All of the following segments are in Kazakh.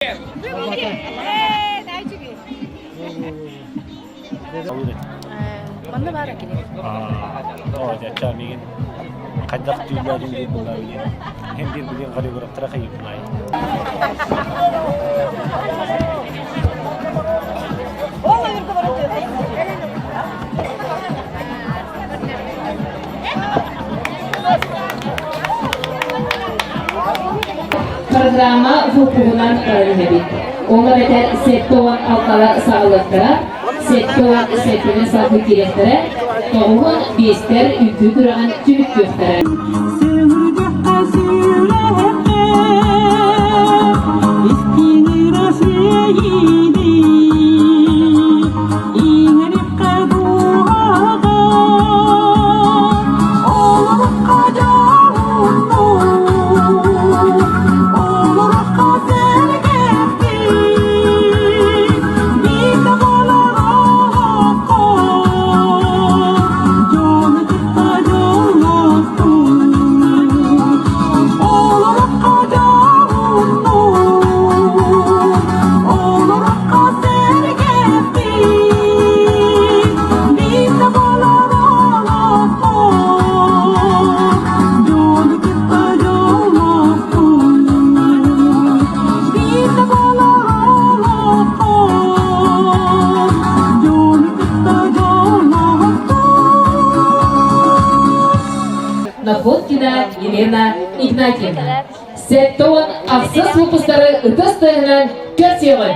Bana var akıllı. O da çamigin kadak tüylerin bir bulabilir. Hem bir bilen koreograf tarafı yapmayı. Programa hukukundan öğrenildi. Ona beter sektoğun alkalı sağlıkta, sektoğun setinin sağlık direktörü, toğun bester ütü duran tülük gösterir. Находкина Елена Игнатьевна. Сеттон авсыз выпустары ытыстығынан көрсемін.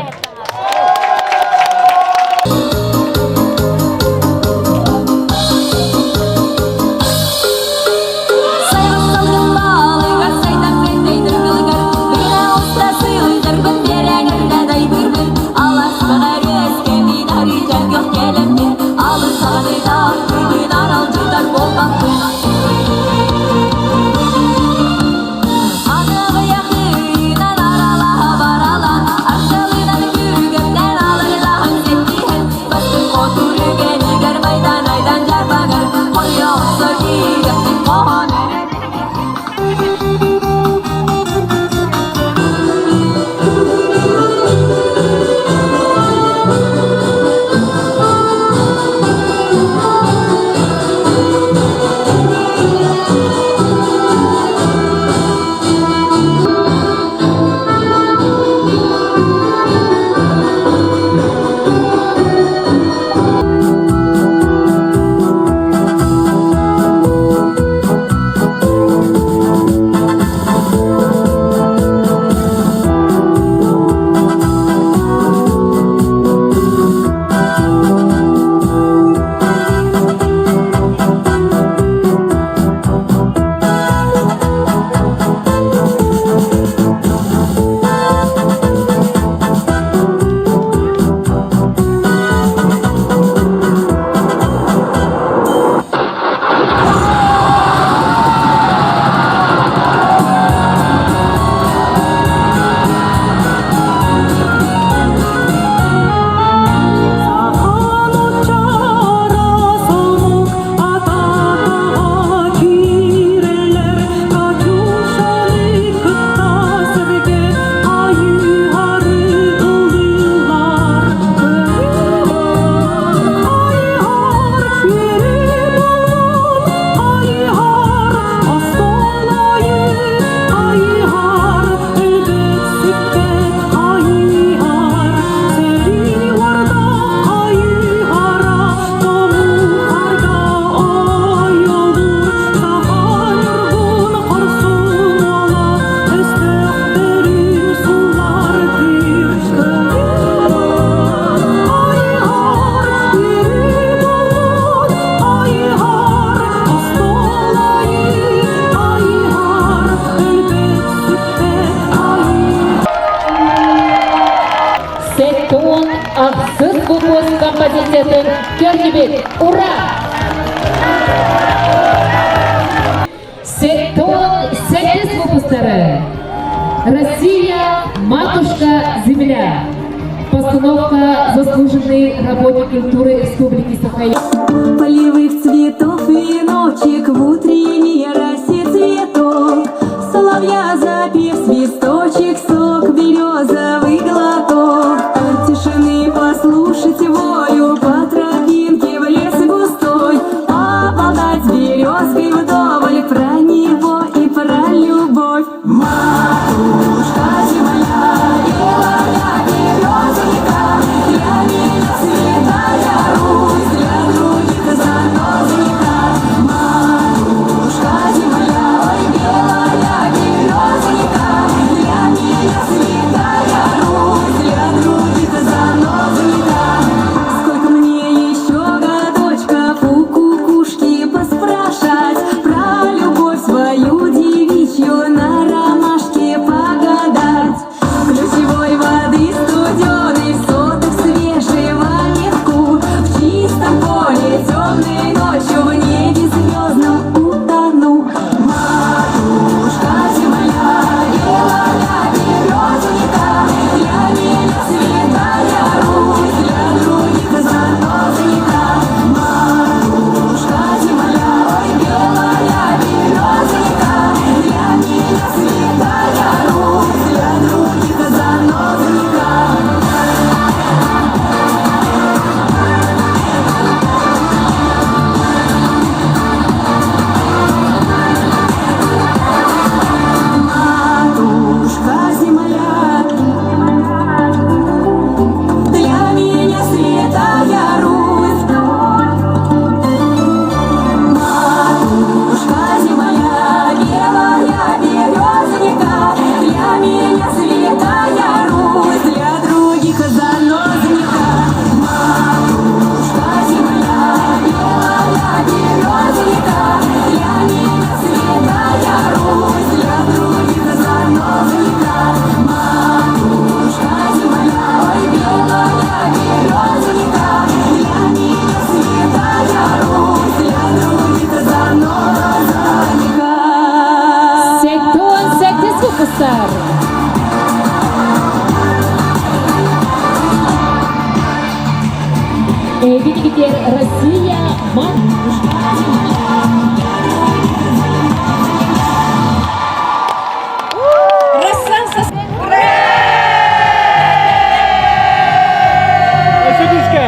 Аксыз буквоз композициясын көрсебек. Ура! Сектон 8 выпускары. Россия, матушка, земля. Постановка «Заслуженный работник культуры Республики Саха-Якутия». Полевых цветов веночек, в утренней росе цветок. соловья запев, свисточек, сок, березовый глоток. От тишины послушать вою, по тропинке в лес густой, поболтать с березкой вдоволь про него и про любовь. Матушка земля, белая березонька, для меня святая Русь, для других занозонька. Матушка земля, ой, белая березонька, для меня святая Русь, для других занозонька. Сколько мне еще годочков у кукушки поспрашать про любовь свою девичью, на ромашке погадать. Ключевой воды студеной, в сотах свежего мехку, в чистом поле темной ночью, в небе звездном утону. Матушка земля, белая березонька, для меня святая Русь, для других занозонька. Матушка земля, ой, белая березонька, для меня святая Русь, для других занозонька. Матушка земля, для меня святая Русь. Матушка земля, белая березонька, для меня святая Русь, для других занозонька. Матушка земля, белая березонька, для меня святая Русь, для других занозонька. Матушка земля, ой, белая березонька, для меня святая Русь, для других занозонька. Сектон, секте звукостар. Видите, Россия, матушка. Садишка!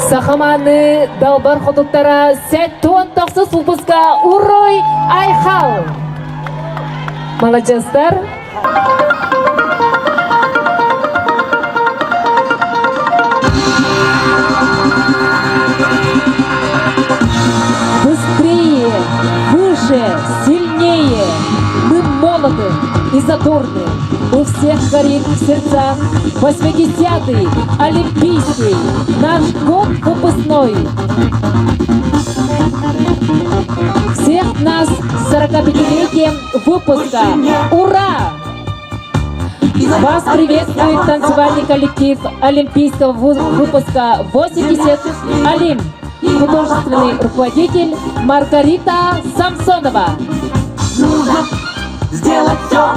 Сахаманы далбар ходуттара сеттон тақсыз выпуска урой айхал. Молодецтар. Быстрее, выше, сильнее. Мы молоды и задорны. У всех горит в сердцах 80-й Олимпийский, наш год выпускной. Всех нас с 45-летием выпуска! Ура! Вас приветствует танцевальный коллектив Олимпийского выпуска 80 «Олимп». Художественный руководитель Маргарита Самсонова. Нужно сделать все,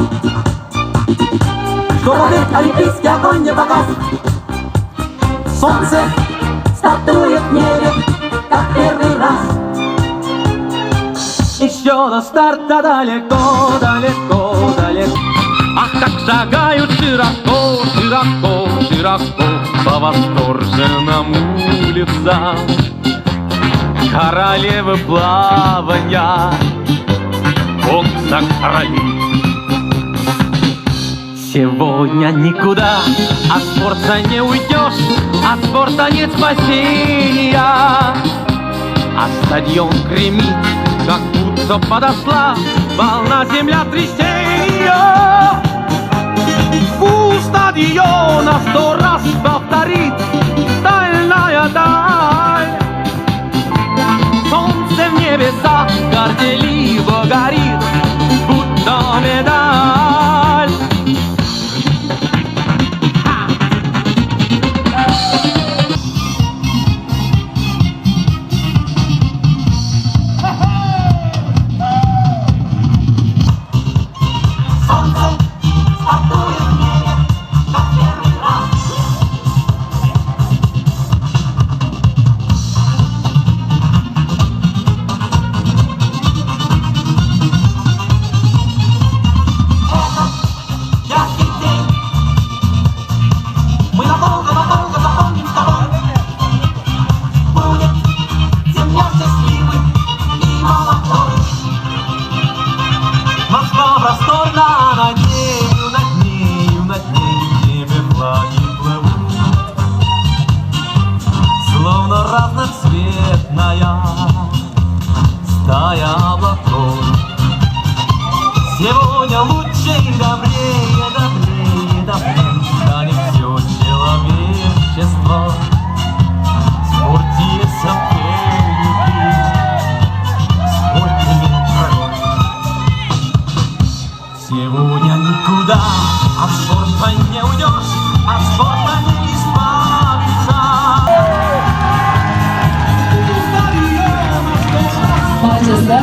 чтобы олимпийский огонь не погас. Солнце стартует в небе, как первый раз. Еще до старта далеко, далеко, далеко. Ах, как шагают широко, широко, широко по восторженным улицам королевы плавания, бокса короли. Сегодня никуда от спорта не уйдешь, от спорта нет спасения. А стадион гремит, как будто подошла волна землетрясения. Гул стадиона 100 раз повторит стальная даль. Солнце в небесах горделиво горит, будто медаль. Разноцветная стая облаков. Сегодня лучше и добрее, добрее, добрее станет все человечество. В спорте соперники, в спорте нет врагов. Сегодня никуда от спорта не уйдешь, от спорта не избавиться. Молодец, да?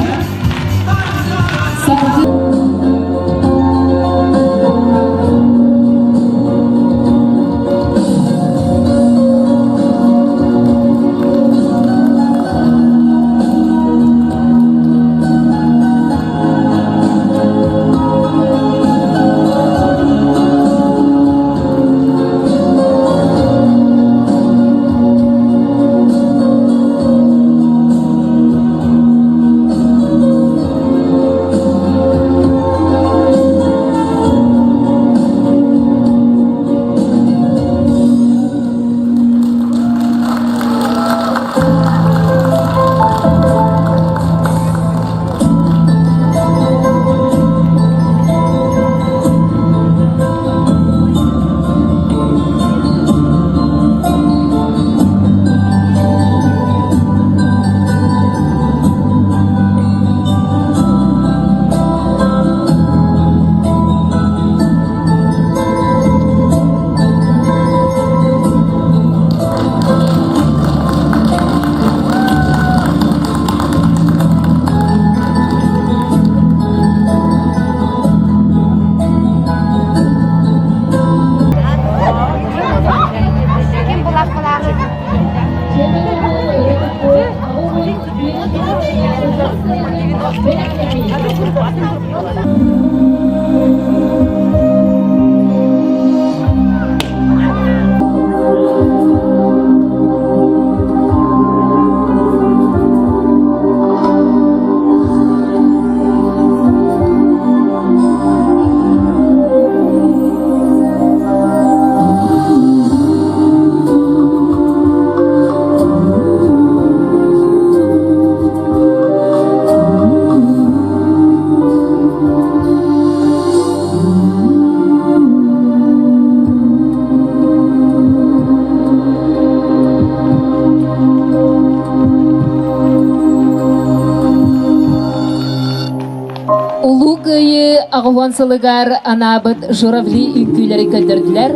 ағуан сылыгар анабыт журавли үккүйлері көдірділер.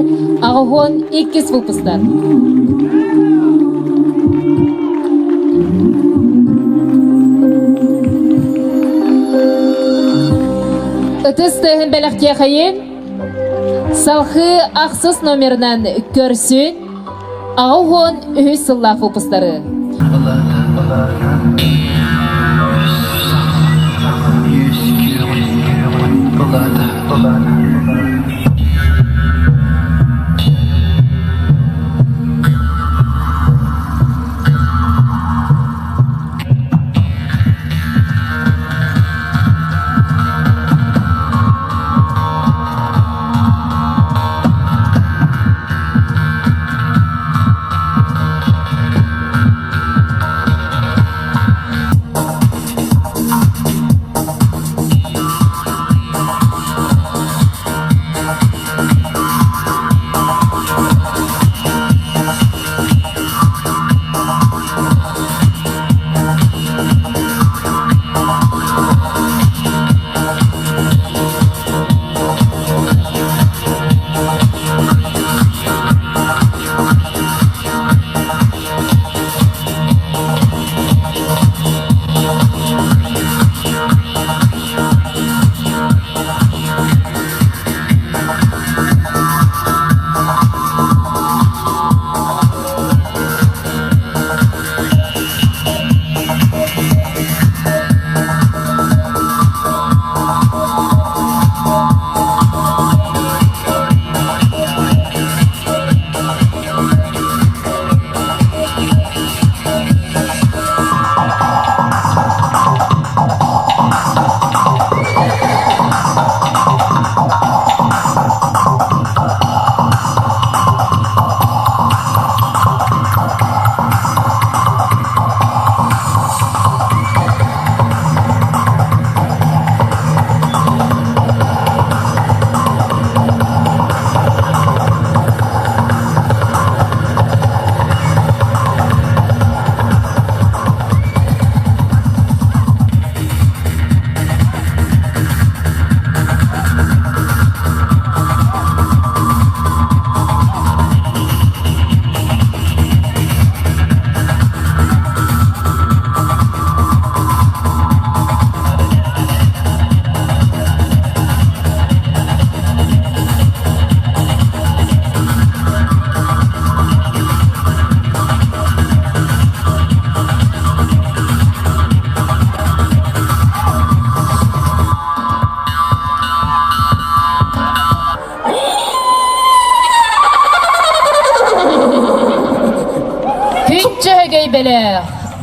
Ағуан 2 выпустар. Үтіс түйін бәліқте қайын. Салхы ақсыз номерінен көрсін. Ағуан 3 сыллақ выпустары.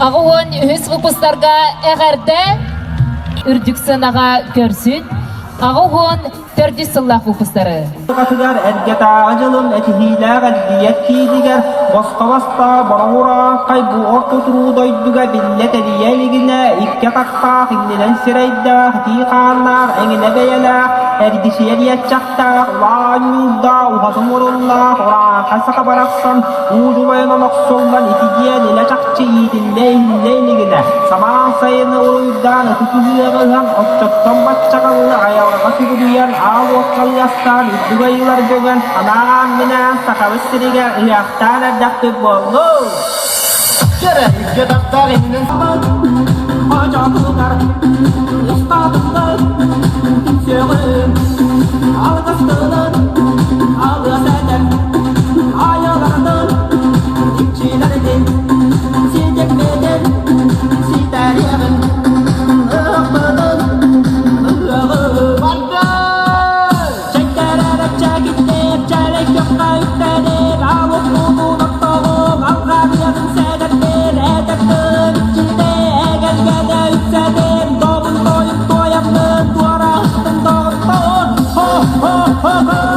Ағуан 3 выпустарға әғәрді үрдіксінаға көрсін. Ағуан 4 сыллақ выпустары. Қатыгар әргета ажылым әтihilәғ әлдиет Босқа-баста бараура қайбу орты тұру дойдуға биллет әлиелігіне икке қаққа қимнелен сирайда қытиқалар әңіне бәйеләқ әрдішиелиет жақтақ ұлан юлда ұғазым орыллақ ұра қасыға барақсан ұжу байынан оқсолдан итидиен еле жақчы етіллейлігіне саман сайыны ұруйдан үтікүліғылған отчоттан батчағалы аяуға сүгідуян ал отқалиястан үддігайылар бөгін анаған мінен сақавыстырыға ұяқтан әддәқті болу Жәрі үкедаттар енің Ачатылар Ұстадыңдар Сеғім Алғыстылар Алғасәдір Айалардың Икчилердің Сидекмедер Ситәрегін Ұқпының Ұғы Барды Чәктерәріп чәкеттеп Чәрек жоққа үктәдеп Алып ұғын ұқтығым Алғабияның сәдәттер Әдәптің Жилде әгәлгәді үтсәдем Добын тойып тояптың Туарақтың тоғын тоғын Хо-хо-хо-хо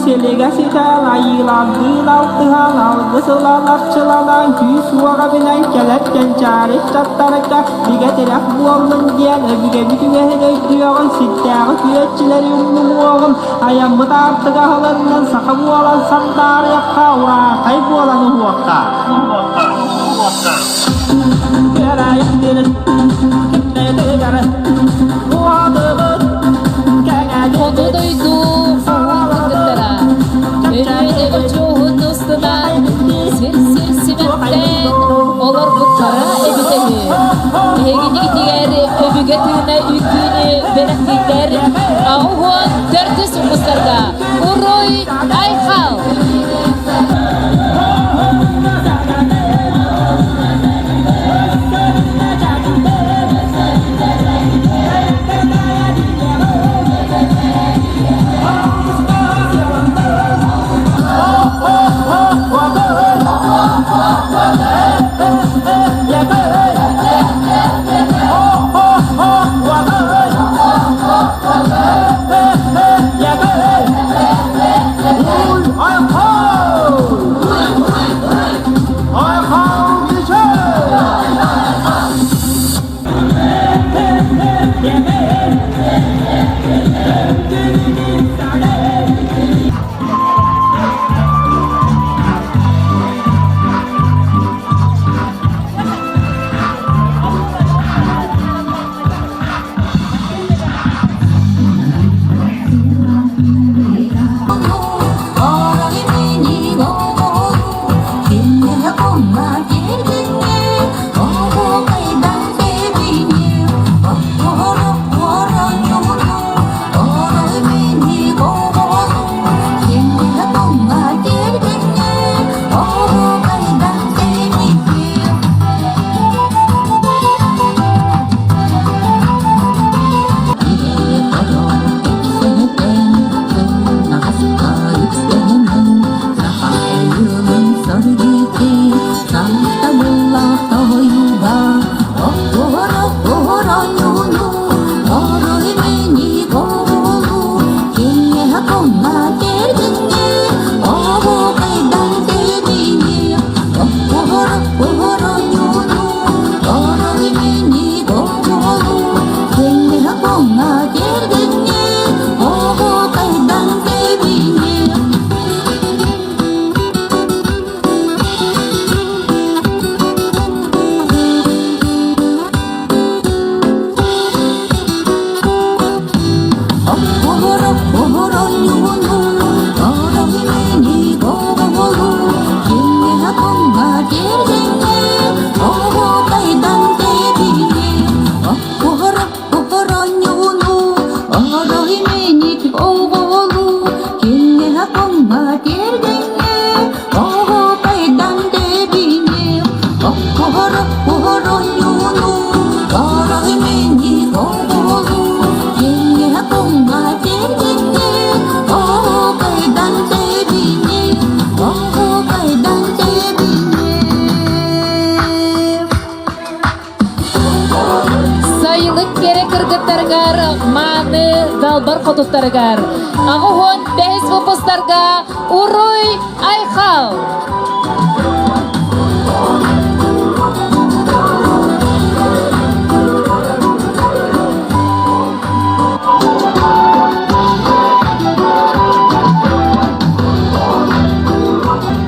Selega sikal ayılandı altı halaldı sılalatçılanan Küy suaga binen kelepken çare çattarıka Biga terek bu oğlun diyen öbüge bütüge hedey duyağın Sittağın küyetçileri ünlü oğlum Ayamı da artık ahlarından sakı bu olan sandar yakka Ura kaybu olanı huakka Gerayık deniz Kitledi garı Bu adımın Onu duydu kırgıtlara. Önüne uçuğun üstünden sir simetten olur bu kara ebidehi. Hegini itiger öbüge tığına yükünü beneklikler. Ağuhun dörtü sumuslarga. Uruy Ayhal. Dalbar koduktargar. Ağuhun behes vupustarga Uruy Ayhal.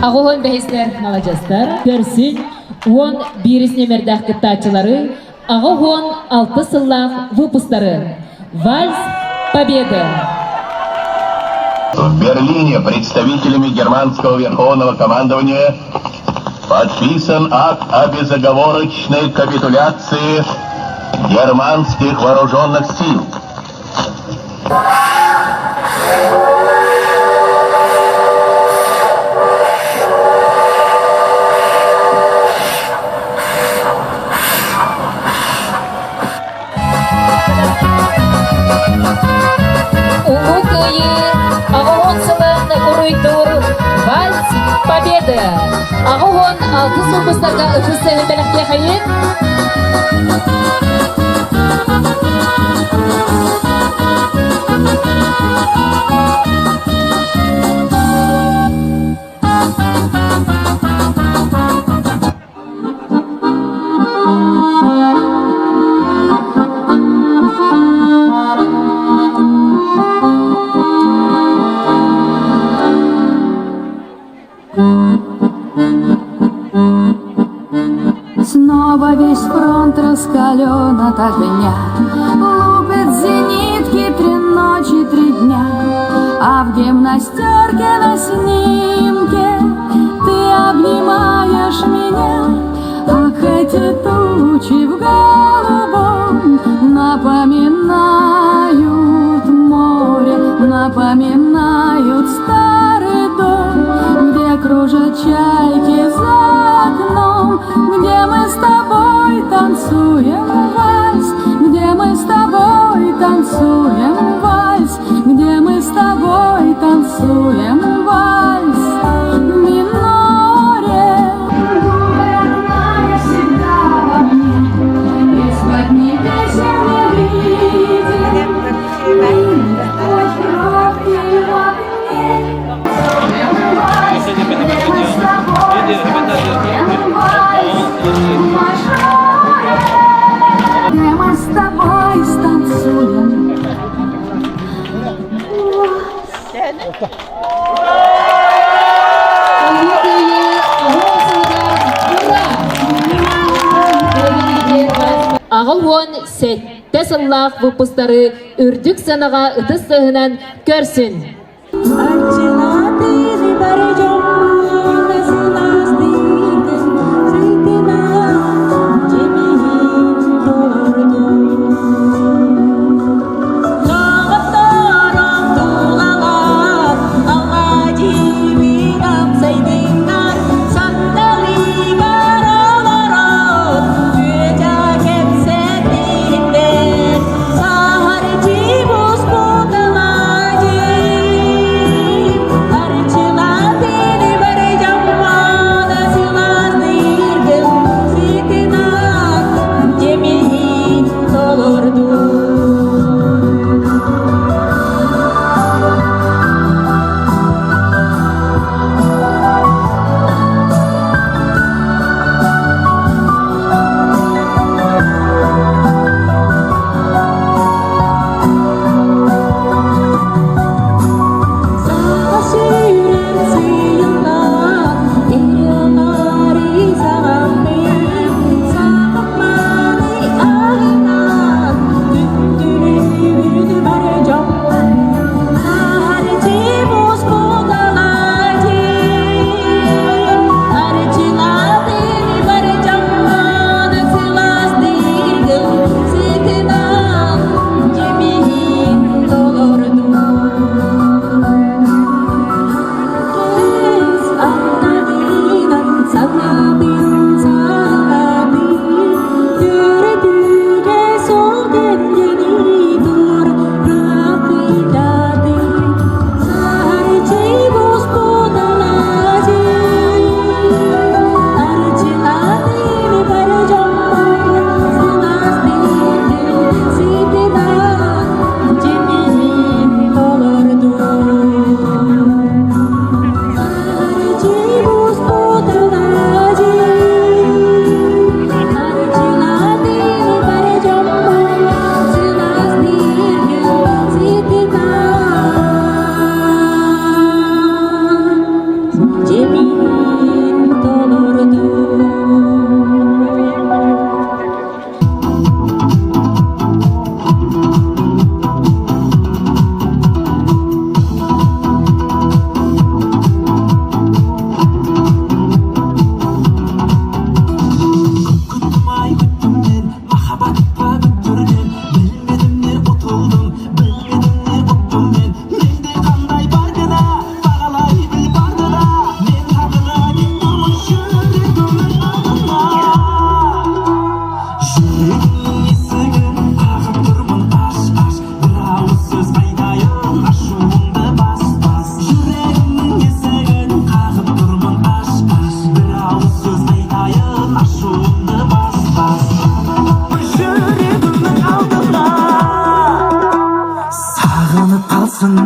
Ağuhun behisler alacaklar. Persin 11 nemerdaki kıtaçıları Ağuhun 6 sıllam vupustarı. Вальс Победы. В Берлине представителями германского верховного командования подписан акт о безоговорочной капитуляции германских вооруженных сил. Вальс Победы. Ağuhun 6 sopuslarga ıfısı belekte hayın. огня. Лупит зенитки 3 ночи, 3 дня, а в гимнастерке на снимке ты обнимаешь меня. Ах, эти тучи в голубом напоминают море, напоминают старый дом, где кружат чайки за окном, где мы с тобой танцуем вальс, где мы с тобой танцуем вальс, где мы с тобой танцуем вальс в миноре. Родная всегда во мне, из-под небес я не видел, твой кровь в огне. Где мы с тобой станцуем. Ағылуын сәтті сыллақ выпустары үрдік санаға ұтыс сығынан көрсін.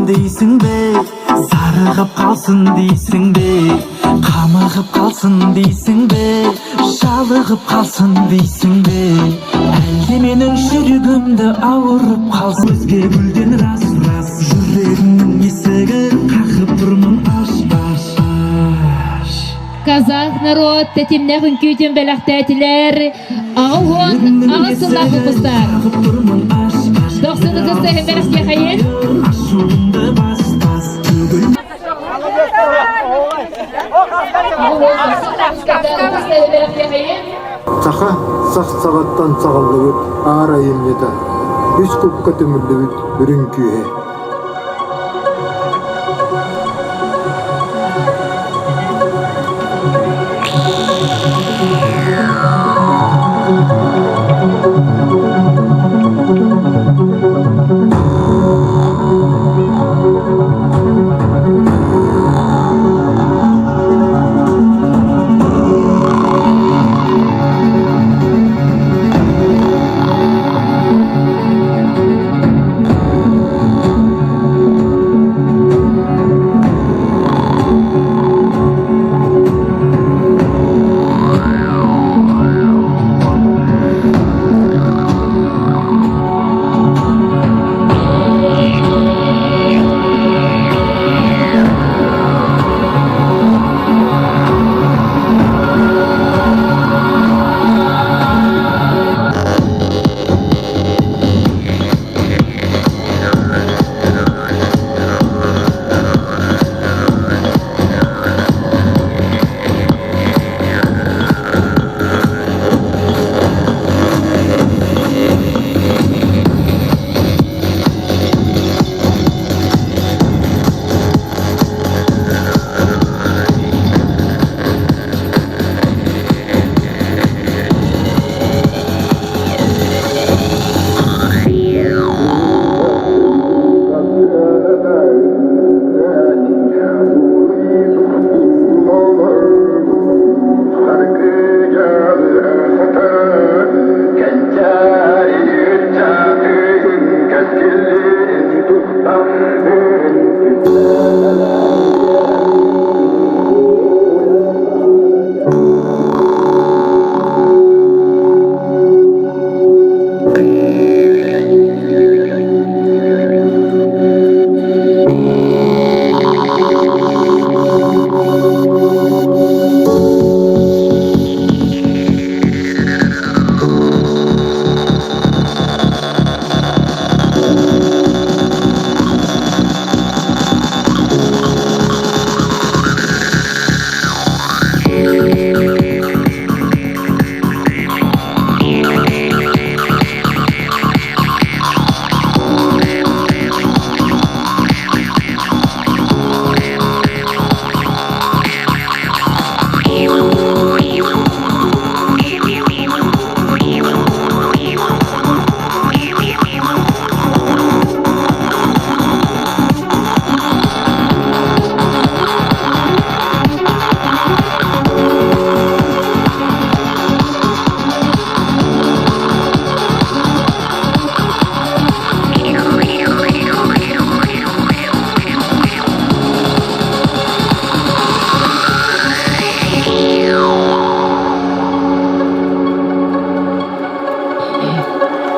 Дейсің бе, зарығып қалсын дейсің бе, қамығып қалсын дейсің бе, жалығып қалсын дейсің бе, әлде менің жүрегімді ауырып қалсын. Өзге гүлден рас, жүрегімнің есігін қақып тұрмын аш. Казах народ, тәтемнәғын көйтен бәләқтәтілер, Ağılğın, ağısıllar выпустар. 90 сәхендеріске қайын. Саха сах сағаттан сағаллыбыт аар айымнета. Үс купка төмірлібіт үрін күйе.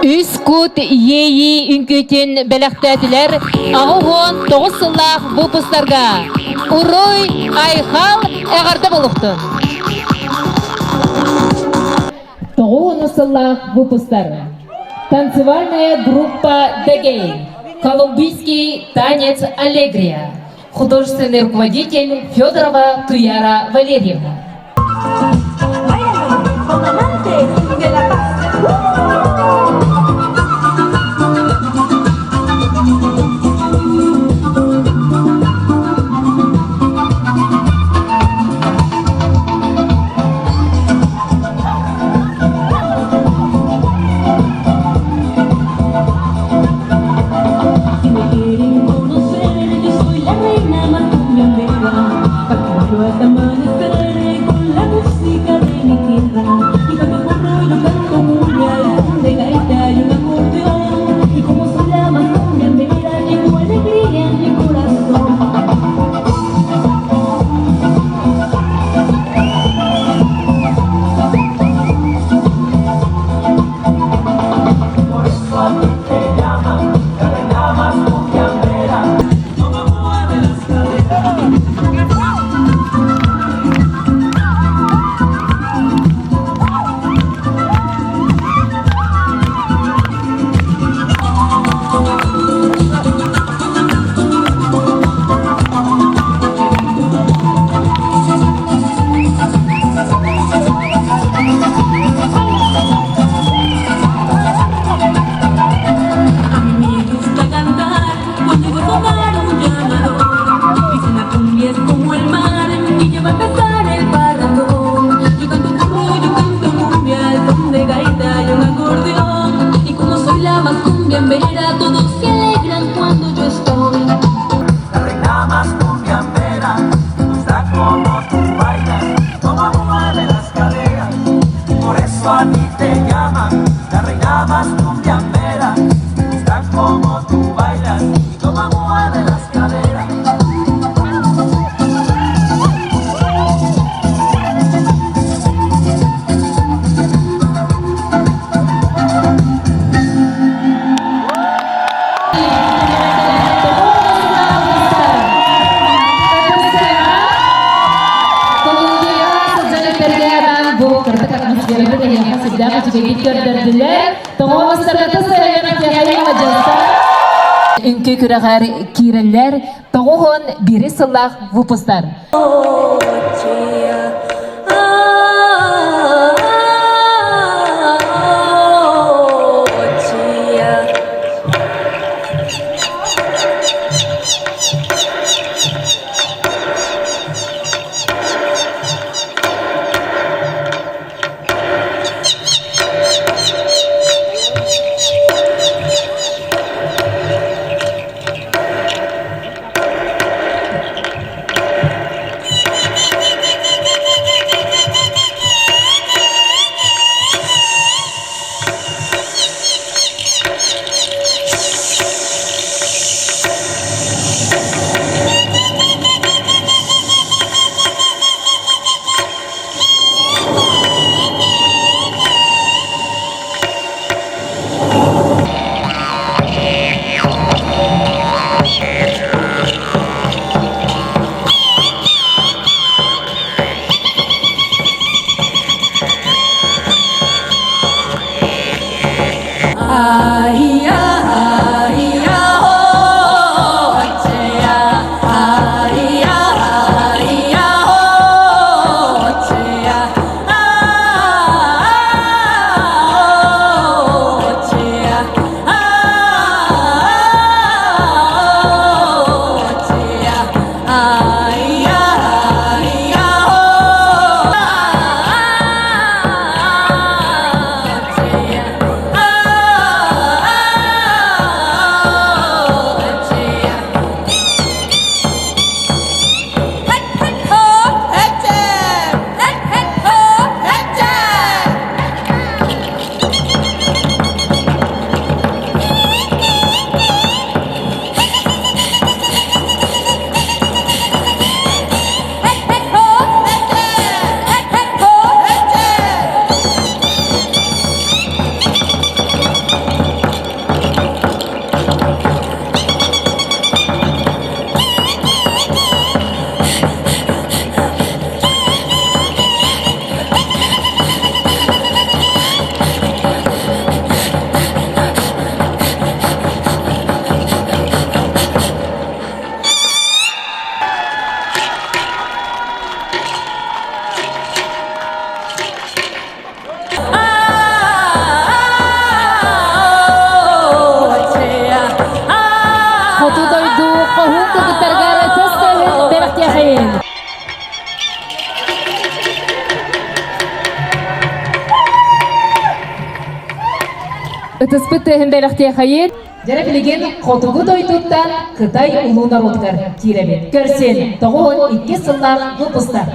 Üskut yeyi ünkütün belektetler ağıhon 9 yıllık выпустарга. Uruy ayhal eğarda buluktun. 9 yıllık выпустар. Танцевальная группа «Дегей», колумбийский танец «Аллегрия», художественный руководитель Федорова Туяра Валерьевна. Hasta amanecer con la música de mi tierra y cuando corro y lo canto porque en verdad todos se alegran cuando yo estoy. La reina más cumbiambera, gusta como tú bailas, como mueve las caderas, por eso a ti te llaman la reina más cumbiambera, gusta como tú bailas y como mueve las caderas. Үнке күрәгәр кирәлләр, тоғуын бире сыллақ выпустар. Ыты-спыты бәліқте қайыр, жарапілеген қотығы дойтуттан Қытай ұлуына ротқар керемет. Көрсен, тоғуын 2 сыллақ выпустар.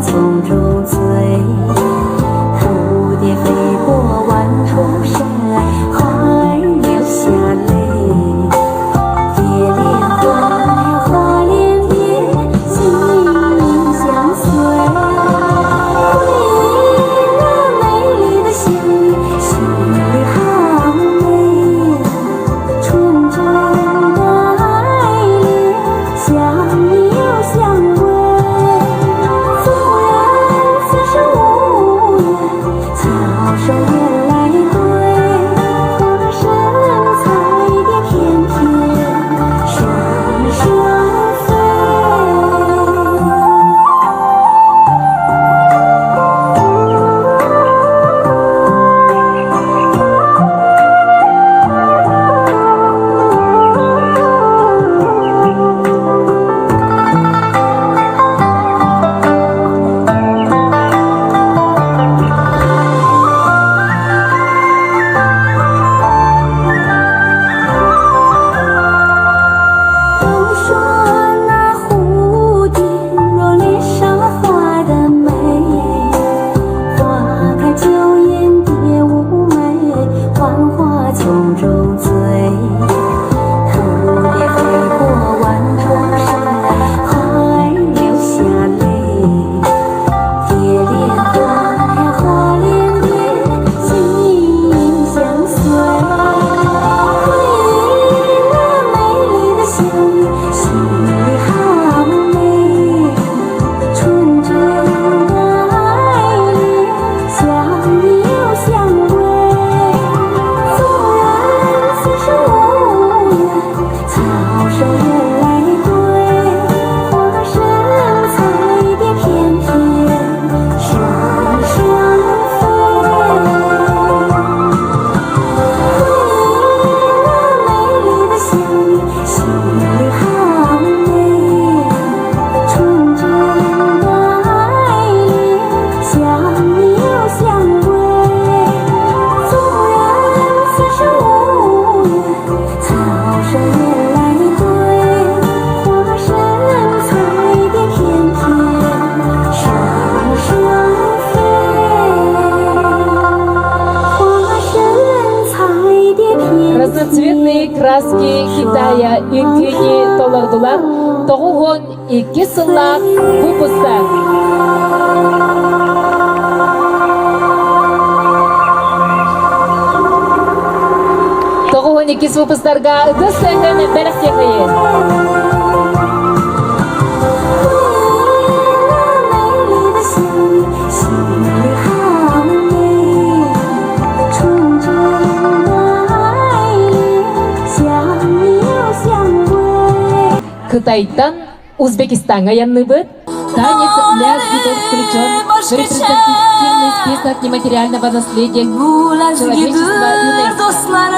从中醉。kini tolagdılar. Toğuğun 2 sılak выпустар. Toğuğun 2 выпустарга ыдыс сәңгән бәрәк текайын. Кытайдан Узбекистанга янныбыт. Танец лязги был включен в репрезентативный список нематериального наследия человечества ЮНЕСКО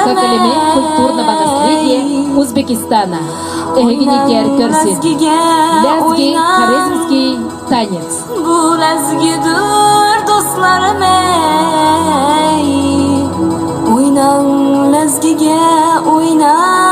как элемент культурного наследия Узбекистана. Эгенекер көрсін. Лязги хорезмский танец. Bu lezgidir dostlarım ey. Oynan lezgige oynan.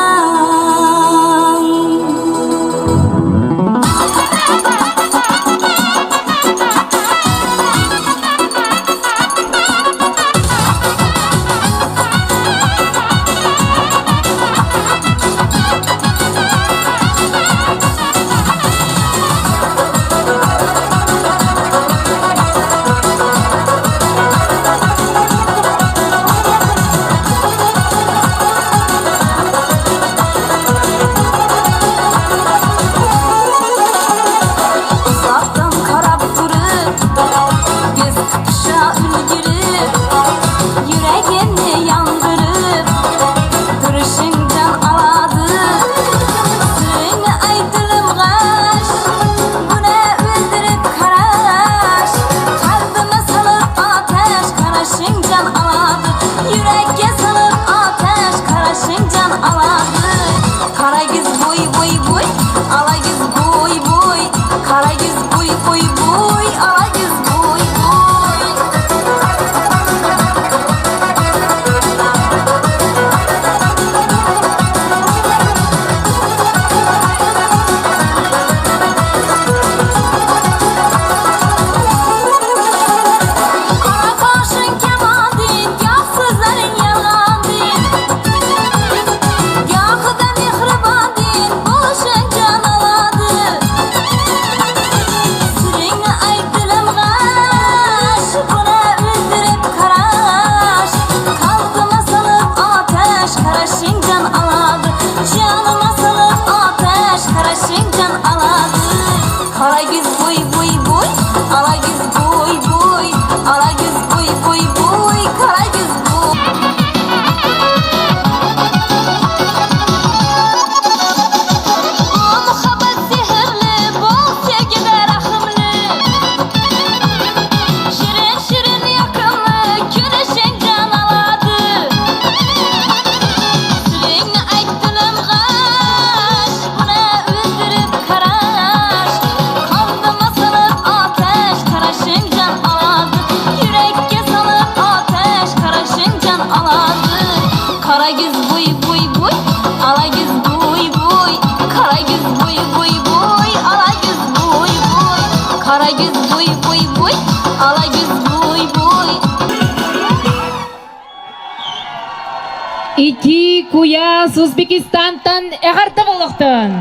İki kuyas Uzbekistan'dan eğartı болуқтын.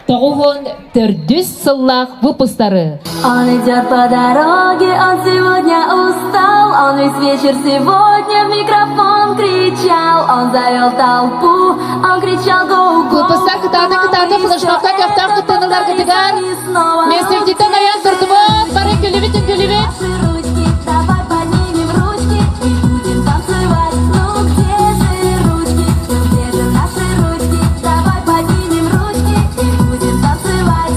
Тоғуғын 400 сыллақ выпустары. Он идет по дороге, он сегодня устал. Он весь вечер сегодня в микрофон кричал. Он завел толпу, он кричал go-go. Выпустар кытаты, флешмобта кафтан кытынылар кытыгар. Месевдитен аян тұртымын, бары күлібет. Давай поднимем ручки и будем танцевать. Ну где же ручки, ну где же наши ручки? Давай поднимем ручки и будем танцевать.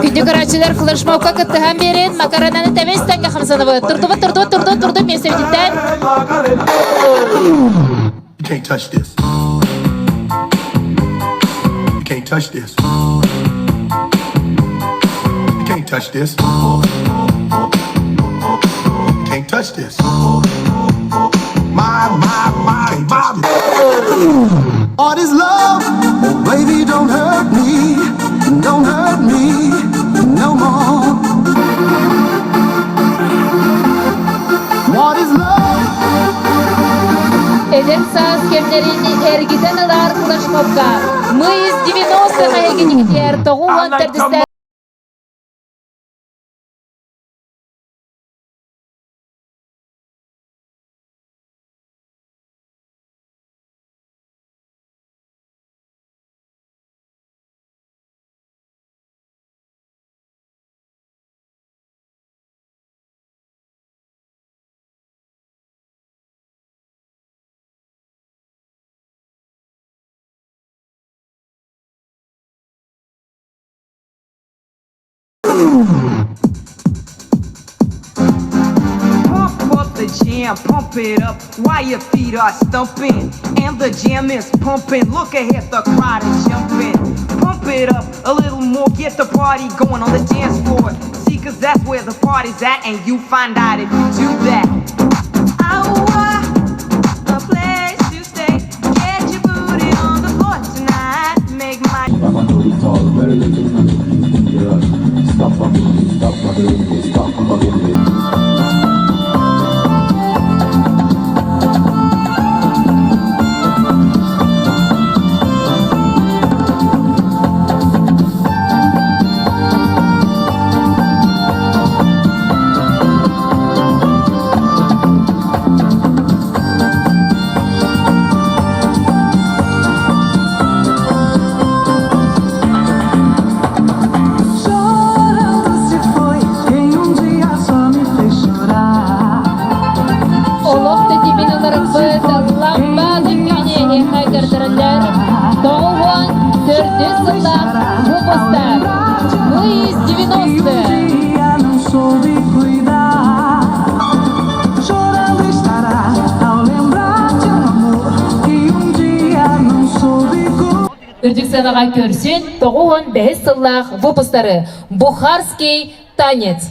Видеографчылар флешмобка кыттыган берин, макаронаны тәместен қамсаныбы. Тұрды, месевдитен. You can't touch this. You can't touch this. You can't touch this. You can't touch this. My. All this love, oh baby, don't hurt me no more. Кемнерини эргитен алар флешмобка. Мы из 90-х эгениктер тогуон тердистер. Pump up the jam, pump it up while your feet are stumping. And the jam is pumping. Look ahead, the crowd is jumping. Pump it up a little more, get the party going on the dance floor. See, cause that's where the party's at, and you find out if you do that. A place to stay. Get your booty on the floor tonight. Make my Мы из 90-х. Үрдік санаға көрсен, тоғуын бәс сыллақ выпустары. Бухарский танец.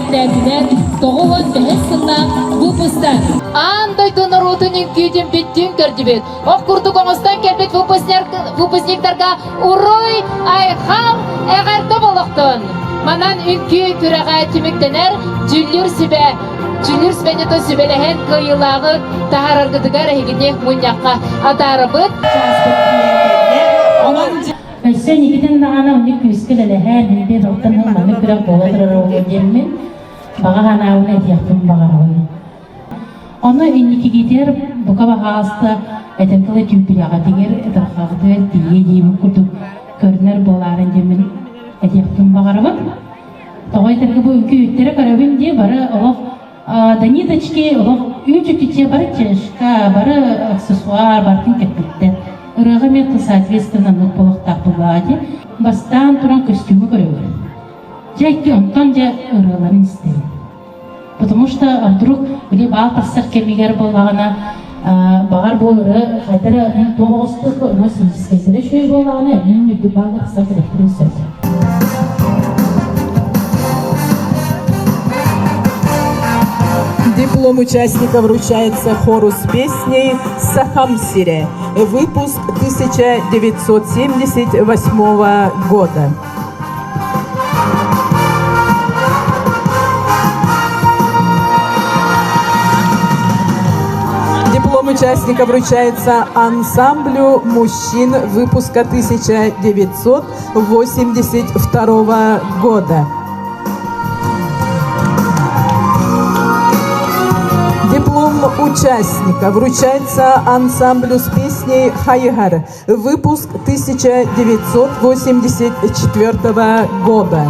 бәлләтінен тоғуын бәхесінна выпустар. Андай доноротының күйден біттін көрдібет. Оқ күрді қоңыстан келбет выпускниктарға урой айхал әғәрді болықтын. Манан үнкі күрәға түміктенер жүллер сібәнеті сүбәләхен қиылағы тағарарғыдығар әйгінек мұняққа атарыбыт. Sen ikiden dağına onu küskül her bir doktan hılmanı kırak boğatırır oğlu demin. Bağa hanavını etiyakın bağır oğlu. Onu ünlükü gider, bu kaba hasta etenkılı tümpülağa diğer etrafağıdı diye diyemi kurduk. Körünler boğların demin etiyakın bağır oğlu. Toğay terki bu ülke ütleri karabim diye barı oğlu Danitочки, ючи бары чешка, бары аксессуар, бартын кеппиттер. Рыгыметы, соответственно, полықтақ бұлады. Бастан тұран костюмы көрөөр. Жайки онтан жа ырыларын істейін. Потому что вдруг біле бағал тастар келмегер болағына, бағар бұл ыры қайтары тоғыстық, ұна сүйіскесері шөй болағына, ең үйді бағал тастар керектерін сөзі. Диплом участника вручается хору с песней «Сахамсире», выпуск 1978 года. Диплом участника вручается ансамблю мужчин выпуска 1982 года. Диплом участника вручается ансамблю с песней «Хайгар», выпуск 1984 года.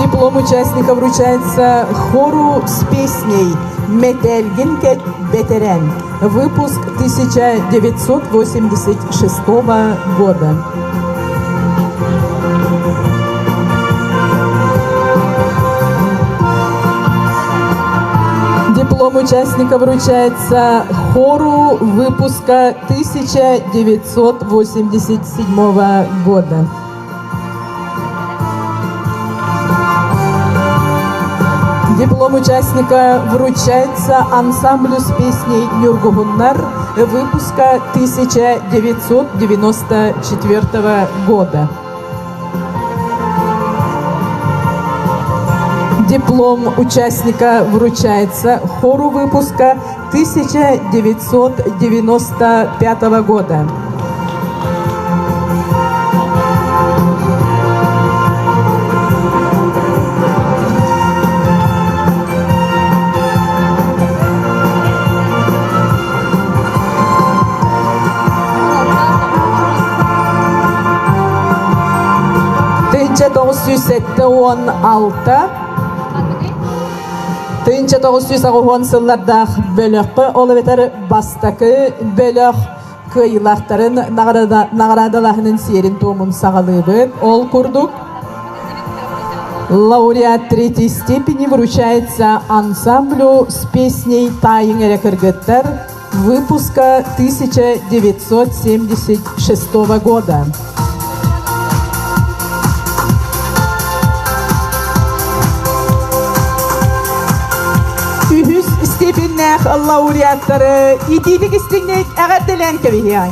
Диплом участника вручается хору с песней «Метелгинкет Бетерен», выпуск 1986 года. Диплом участника вручается хору выпуска 1987 года. Диплом участника вручается ансамблю с песней «Нюргугуннар» выпуска 1994 года. Диплом участника вручается хору выпуска 1995 года. Тыынча 990 сыллардах бөлөккө олы бетер бастакы бөлөк кыйлактарын наградалахынын серин томун сагалыбыт ол курдук. Лауреат 3-й степени вручается ансамблю с песней «Тайың эре кыргыттар» выпуска 1976 года. Степеннях лауреаттары идейлік істіңнек әғәрделен кәбейян.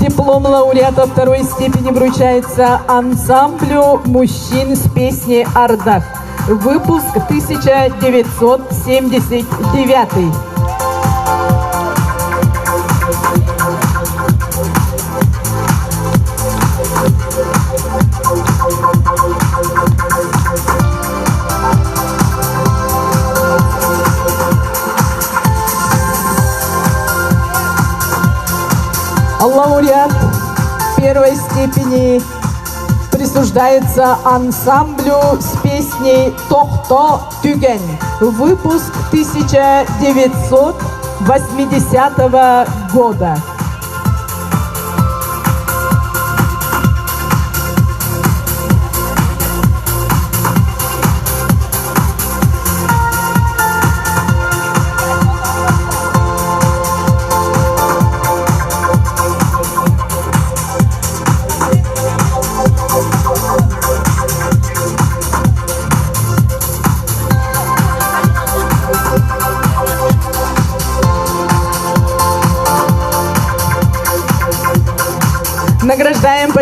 Диплом лауреата 2-й степени вручается ансамблю мужчин с песней «Ардах», выпуск 1979. Лауреат 1-й степени присуждается ансамблю с песней «Тохто Тюген», выпуск 1980 года.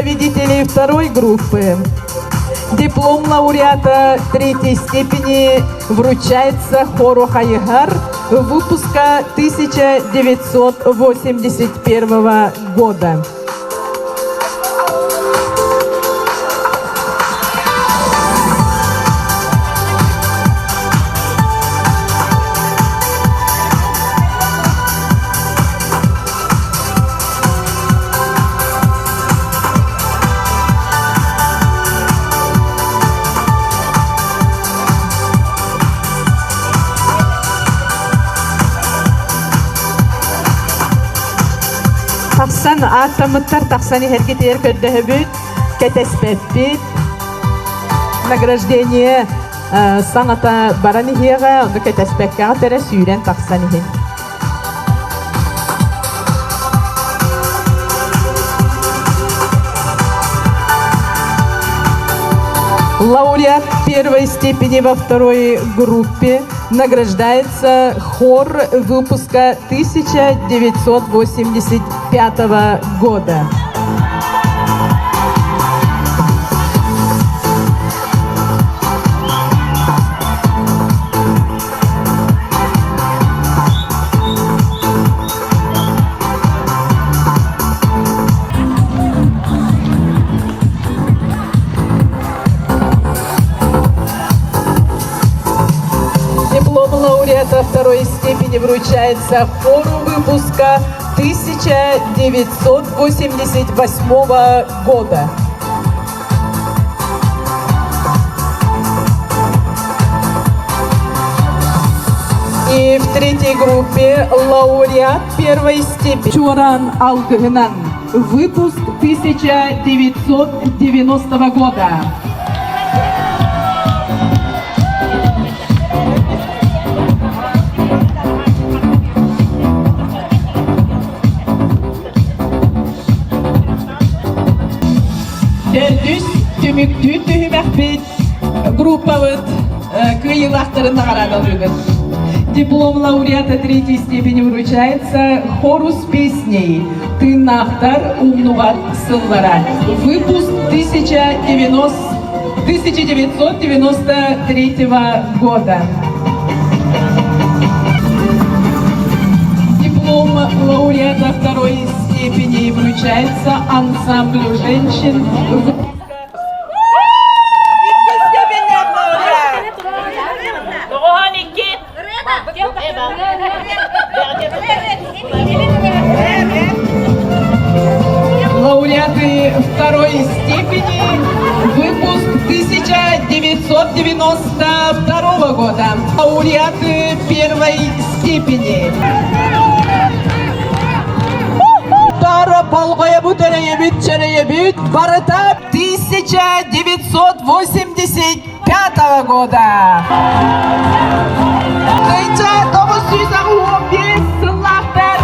победителей второй группы. Диплом лауреата третьей степени вручается хору «Хайгар» выпуска 1981 года. Тақсан аттамыттар тақсаны хәркетер көрдөһөбүт, кетеспеппит. Награждение саңата баран ихеға, онды кетеспеккаға тәрі сүйрен тақсан ихин. Лауреат первой степени во второй группе награждается хор выпуска 1985 года. Лауреата второй степени вручается хору выпуска 1988 года. И в третьей группе лауреат первой степени Чоран Алгынан, выпуск 1990 года. Тердүс түмүктүү түһүмәкпит группабыт кыйылактарына карадылыгын. Диплом лауреата третьей степени вручается хору с песней «Ты нахтар умнугат сыллара». Выпуск 1993 года. Диплом лауреата второй степени вручается ансамблю женщин. Лауреаты второй степени, выпуск 1992 года. Лауреаты первой степени. Барыта 1985 года. 1915 сыллақтар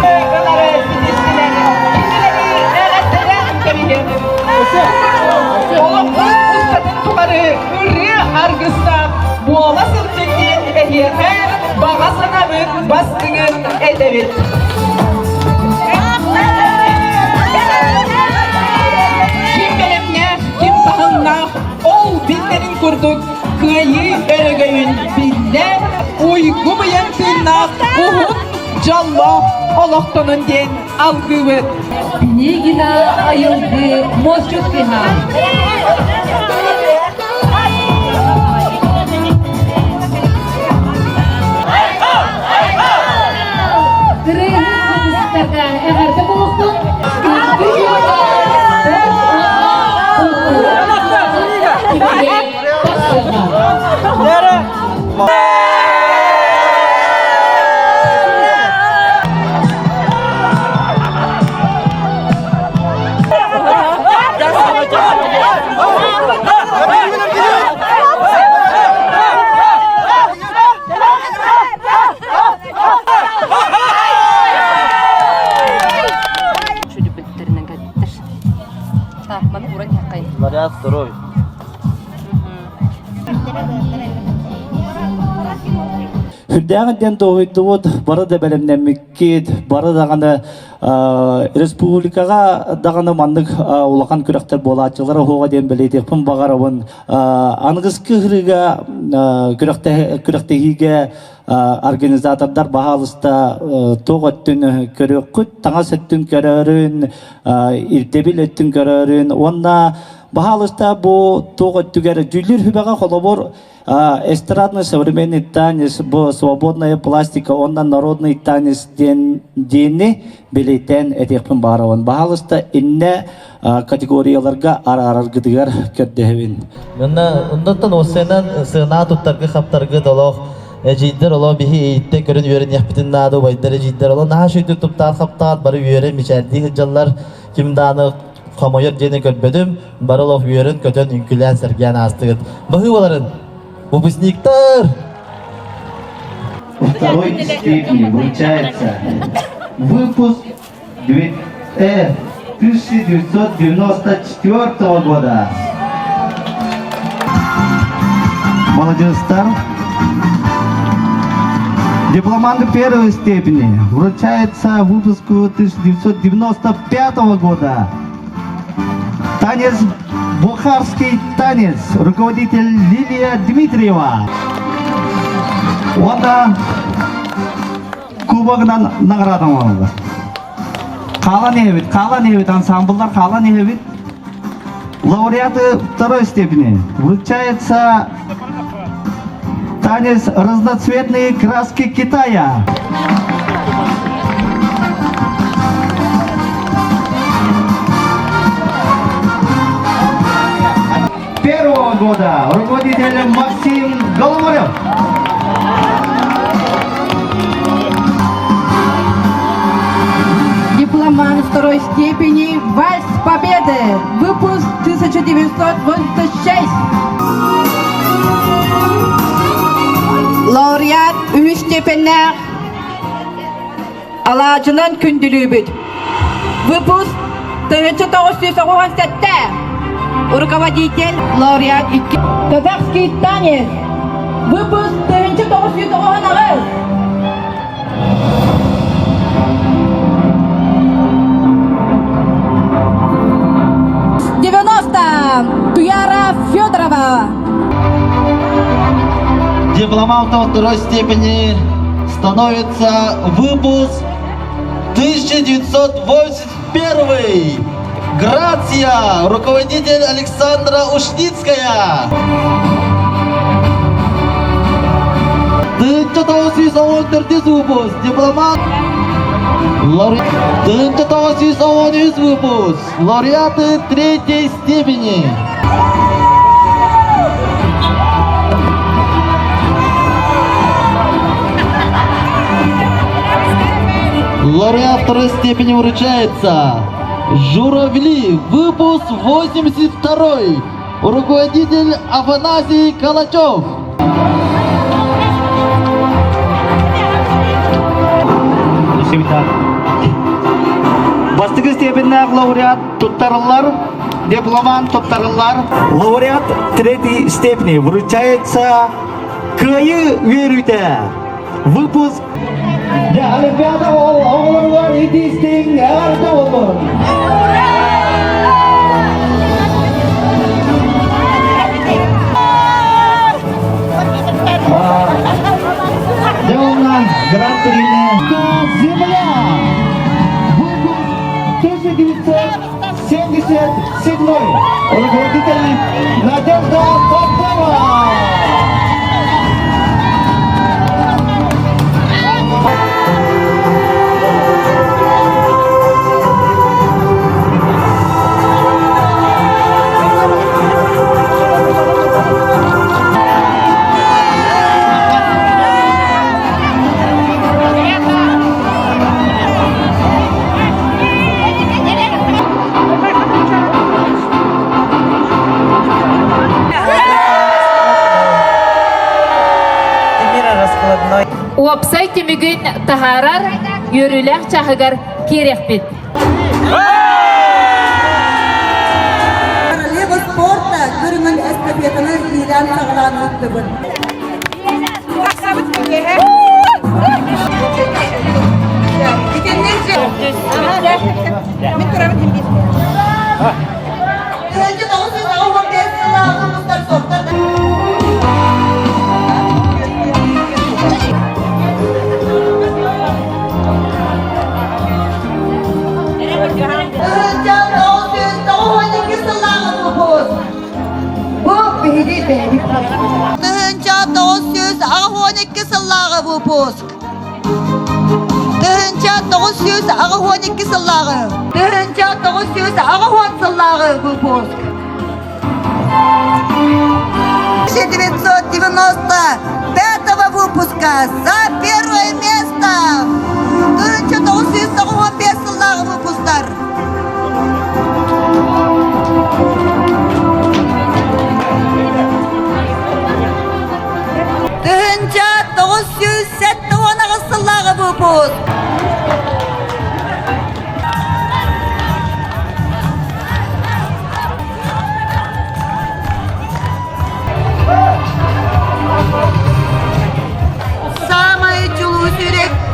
аргыстап боласың теңден әйеғі бағасына бүт бастыңын әдебет. Ол биллерин курдук кыйы өрөгөйүн билле уйгу быян тыйнак ухун жалла олоктонун ден алгыбыт. Нигина айылды мосчут кыхан. Кырыйын кыстарга эгерде болуктун Второй. Хүрдәгәндән тоһойдубут бары да белемнәмиккет, бары даганы республикага даганы мандык улахан күрәктер болачылары хога ден белетек пун багарабын ангыскы хырыга күрәктегиге организатордар баһалыста тоготтун көрөккүт таңа сөттүн көрөрүн иртебил өттүн көрөрүн онна баһалыста бу тоготтугер жүлүр хүбәгә холобор эстрадный современный танец, свободная пластика, онна народный танец дени билетен этекпен баравын. Баһалыста инне категорияларга араргыдыгар көрдөһүн. Ондан осенен сына туттарга хаптарга долох жиддер оло бихи итте көрүн үйөрүн япытын наады байдары жиддер оло наха шүйдү туптар хаптаат бары үйөрүн мичерди жаллар кимданы комойор жени көрбөдүм бары олох үйөрүн көтөн үнкүлән сергиян астыгыт. Бахыбаларын выпускниктар! Второй степени вручается выпуск 1994 года. Молодежь-стар. Дипломанты первой степени вручается выпуску 1995 года. Танец Бухарский танец, руководитель Лилия Дмитриева. Онда кубогынан наградам алды. Кала небит ансамбльдар кала небит. Лауреаты второй степени вручается танец разноцветные краски Китая. Первого года руководитель Максим Голоморев. Дипломант второй степени «Вальс Победы», выпуск 1986. Лауреат үш степеннәр алажынан күнділі выпуск 1997. Руководитель, лауреат казахский танец, выпуск 1990. 90. Туяра Федорова. Дипломантом второй степени становится выпуск 1981. Грация, руководитель Александра Ушницкая. 1914 выпуск, дипломат. 1913 выпуск, лауреаты третьей степени. Лауреат второй степени вручается Журавли, выпуск 82, руководитель Афанасий Калачев. Бастығы степеннәк лауреат туттарылар, дипломант туттарылар. Лауреат третьей степени вручается Кайы Веруйте. Выпуск Олимпиада оғылар етестің әрді олар. Деланнан гран-прине Земля. Выпуск 1977. Руководитель Надежда Попова. Уапсай темігін тахарар, йөріләк чағығар керек бет. Королева спорта көріңін эстафетаны Иран сағыланы өтті бұл. Мен турабын химбис. Önce doğusuz ağır desin ağımızdan soktan. Önce doğusuz ağır desin ağımız. Bu behidi behidi. Önce doğusuz ağır desin ağımız. Dönce 900 12 сыллағы. Dönce 900 10 сыллағы выпуск. 1995 выпуска за первое место. Dönce 915 сыллағы выпустар. Dönce 907 сыллағы выпуск.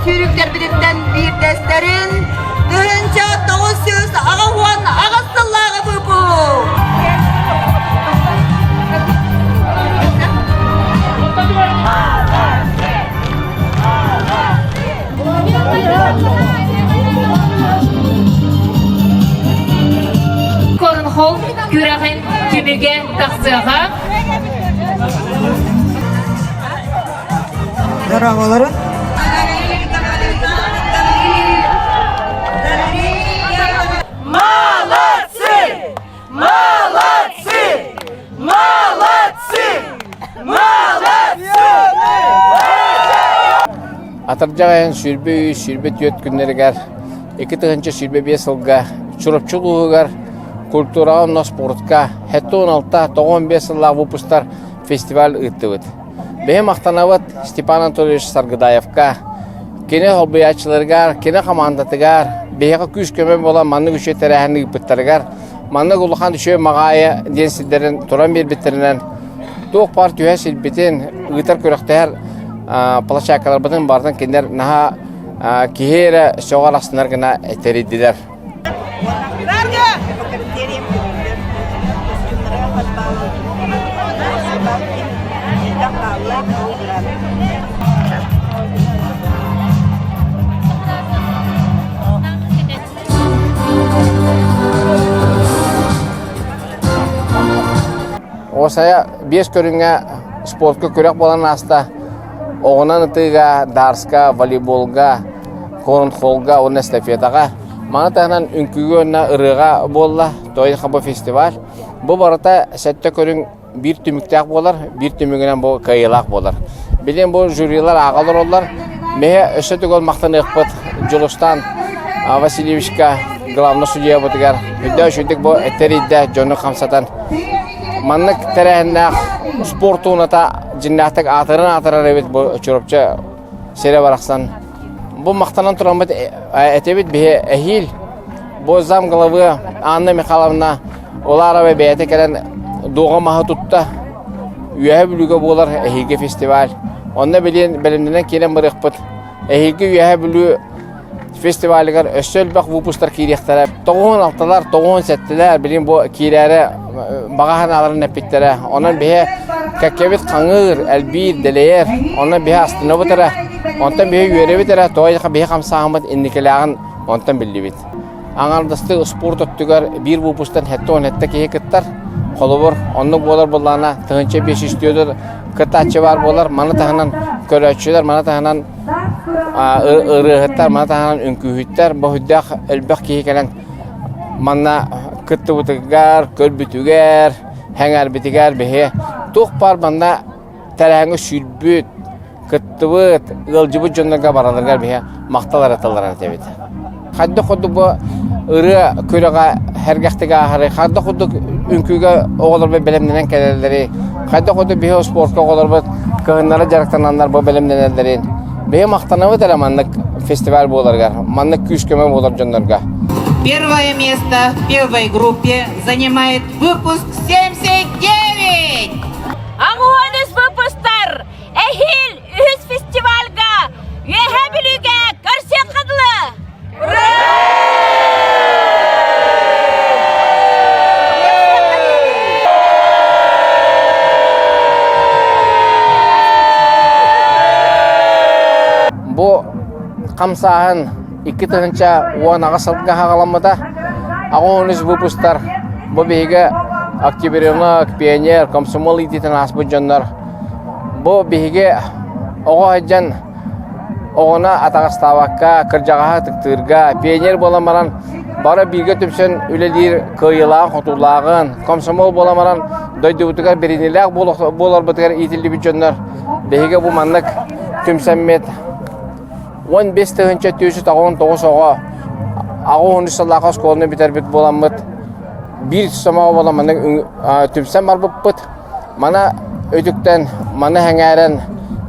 Sürükler birikten bir desterin Dönce 900 ağahuan ağasıllağı bu. Korun hol, küreğin kibirge taksığa. Merhabalar. Атыржағайын сүрбе түйет күннерігер, 2-тығынчы сүрбе 5 сылға, чұрыпчылығығар, культураға, спортқа, хәтті 16-15 сыллағы выпустар фестиваль ұйттығыд. Бәйім ақтанавыд Степан Анатольевич Саргыдаевқа, кене холбыячыларғар, кене командатығар, бәйіға күш көмен болан манны күші тәрәхінді үпіттарығар, манны құлыған үші мағайы денсіздерін тұран бербеттерінен, тоқ пар түйе сілбетін ұйтар көріқтер площадкалар батын бардын кендер наха кихері соғар астынар гына әтередділер. Осая 5 көрінге спортқа көрек болан аста оғынан ұтыға, дарска, волейболға, корнхолға, оны эстафетаға. Маңы тағынан үнкіге өнна ұрыға болла, тойы қабы фестиваль. Бұл барыта сәтті көрін бір түміктәк болар, бір түмігінен бұл қайылақ болар. Білен бұл жюрилар ағалар олар. Меге өсі түгіл мақтан ұқпыт Джолустан Васильевичка главный судья бұтығар. Үдді үшіндік бұл әттерейді жоны қамсатан. Маннык тәрәхіндәк спорт уната жиннақтық атырын әбет бұл чұрыпчы сере барақсан. Бұл мақтанан тұран бұд әтебет бе әхил. Бұл зам ғылывы Анна Михайловна олар абай бәйті кәлін доға мағы тұтта. Үйәе бүлігі болар әхилге фестиваль. Онда білімденен келен бұрық бұд. Әхилге үйәе бүлі фестивалігер өссөл бақ выпустар кейректері. Тоғын алтылар, тоғын сәттілер білім бұл кейлері бағахан аларын әппеттері. Онан бе кәккебет қаңыр, әлбейір, дәлейер. Онан бе астына бұтыры. Онтан бе үйері бітірі. Тоғайдыға бе қамсағымыз индекеліғын онтан білді бет. Аңардысты спорт өттігер бір выпустан хәтті он хәтті кейі күттар. Қолы бұр, онлық болар болағына тұғынча 5 үстіөдір күттачы бар болар. Маны тағынан көрәтшілер, маны тағынан ырығыттар, маны тағынан үнкүйіттер. Бұл үддәқ әлбәқ кейі кәлін манна күтті бұтығар, көл бүтігер, хәңәр бітігер бейе. Тұқ бар манда тәрәңі сүлбіт, күтті бұт, ғылжыбыт жонларға бараларғар бейе мақталар аталарына тәбеті. Қадды құдды бұл ұры көріға әргәқтігі ағыры, қадды құдды үнкүйге оғылыр бұл бәлемденен кәлелері, қадды құдды бейе спортқа оғылыр бұл кығынлары жарықтананлар бұл бәлемденелерін. Бейе мақтанавы дәлі фестиваль боларғар, маннық күш көмі болар жонларға. Первое место в первой группе занимает выпуск 79. Аңуаныз выпустар, әхил үз фестивальға, үйәе білуге көрсе қыдылы! Ура! қамсағын 2 тығынша оғанаға сылтыға қағаламыда ағуыныз выпустар бұл бейге октябренок, пионер, комсомол ететін асбы жондар бұл бейге оға хаджан оғына атағыстабаққа, кіржағаға тықтырға, пионер боламаран бары бірге түпсен үлелер көйілағын, құтулағын, комсомол боламаран дойды бұтығар беренеләқ болар бұтығар етілді бүт жондар бейге бұл маңнық түмсәммет 15 тығынша 299 оға ағуын ұсалаға сколыны бітер бүт боламыд bir тұсамаға боламанның түмсәм бар бұппыт мана өтіктен, мана әңәрін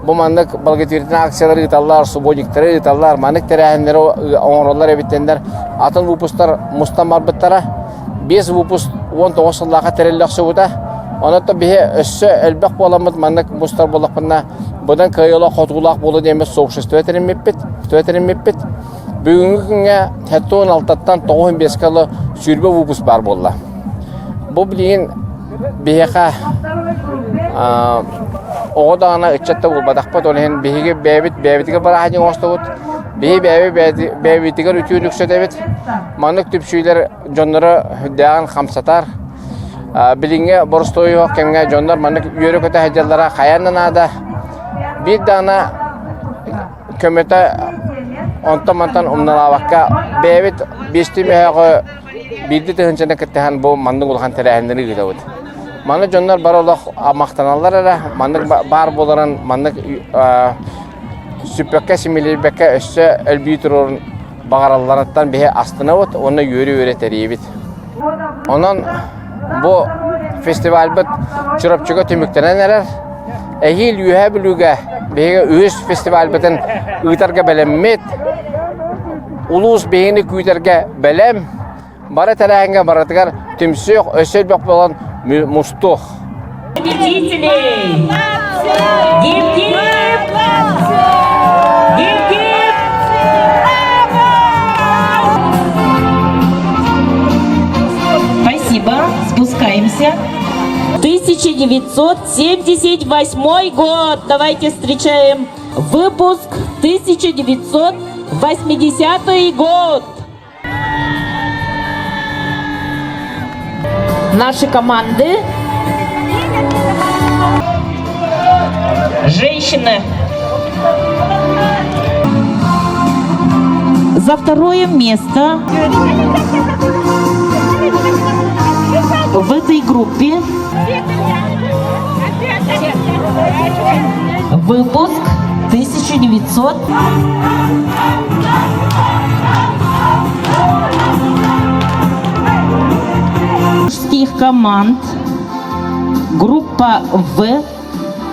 бұл маңдық балгетверден акциялары ұталар, субодиктары ұталар, маңдық тәрәхіндері оңыролар әбеттендер атын выпустар мұстан бар бұттара 5 выпуст 19 сыллаға тәрелік сөбіта онытта бейе өссі әлбәқ боламыд маңдық мұстар болақпына бұдан көйелі қотғылақ болу демес соғышыз төәтерінмеппет бүгінгі күнге тәтті 16-тан 95 калы сүрбе выпуск бар болла бұл білген бейеқа оғыдағына үтчатта болбадақпат олығын бейге бәйбітіге бара хадин оғыстауыд бейе бәйбітігер үтіуін үксөдәбет маңдық түпшүйлер жонлары хүддәғын қамсатар білінге бұрыстойы оқ кемге жонлар маңдық үйері көті хәджалара қаянын ада бір дағына көмөті онтан-мантан умналаваққа бәйбіт бесті мөйіғі бірді түхіншені кіттіған бұл маңдың ұлған тәрәхіндері күдәуід. Маңды жонлар бар олық мақтаналар әрі, маңдың бар боларын маңдың сүппәкке, семелербәкке өссі әлбей тұрырын бағараларыттан бәйе астына өт, оны өре тәрейбіт. Онын бұл фестиваль бұд чұрапчыға түміктенен әрір, әйел үйе білуге бәйге өз фестиваль бұдын ұйтарға бәлеммет, ұлуыз бәйіні көйтерге бәлем, бары тәрәңге баратығар түмсіқ өсел бәк болған мұстық. Победителей! Спасибо, спускаемся. 1978 год. Давайте встречаем выпуск 1980 год. Наши команды. Женщины. За второе место в этой группе выпуск 1900 мужских команд группа В.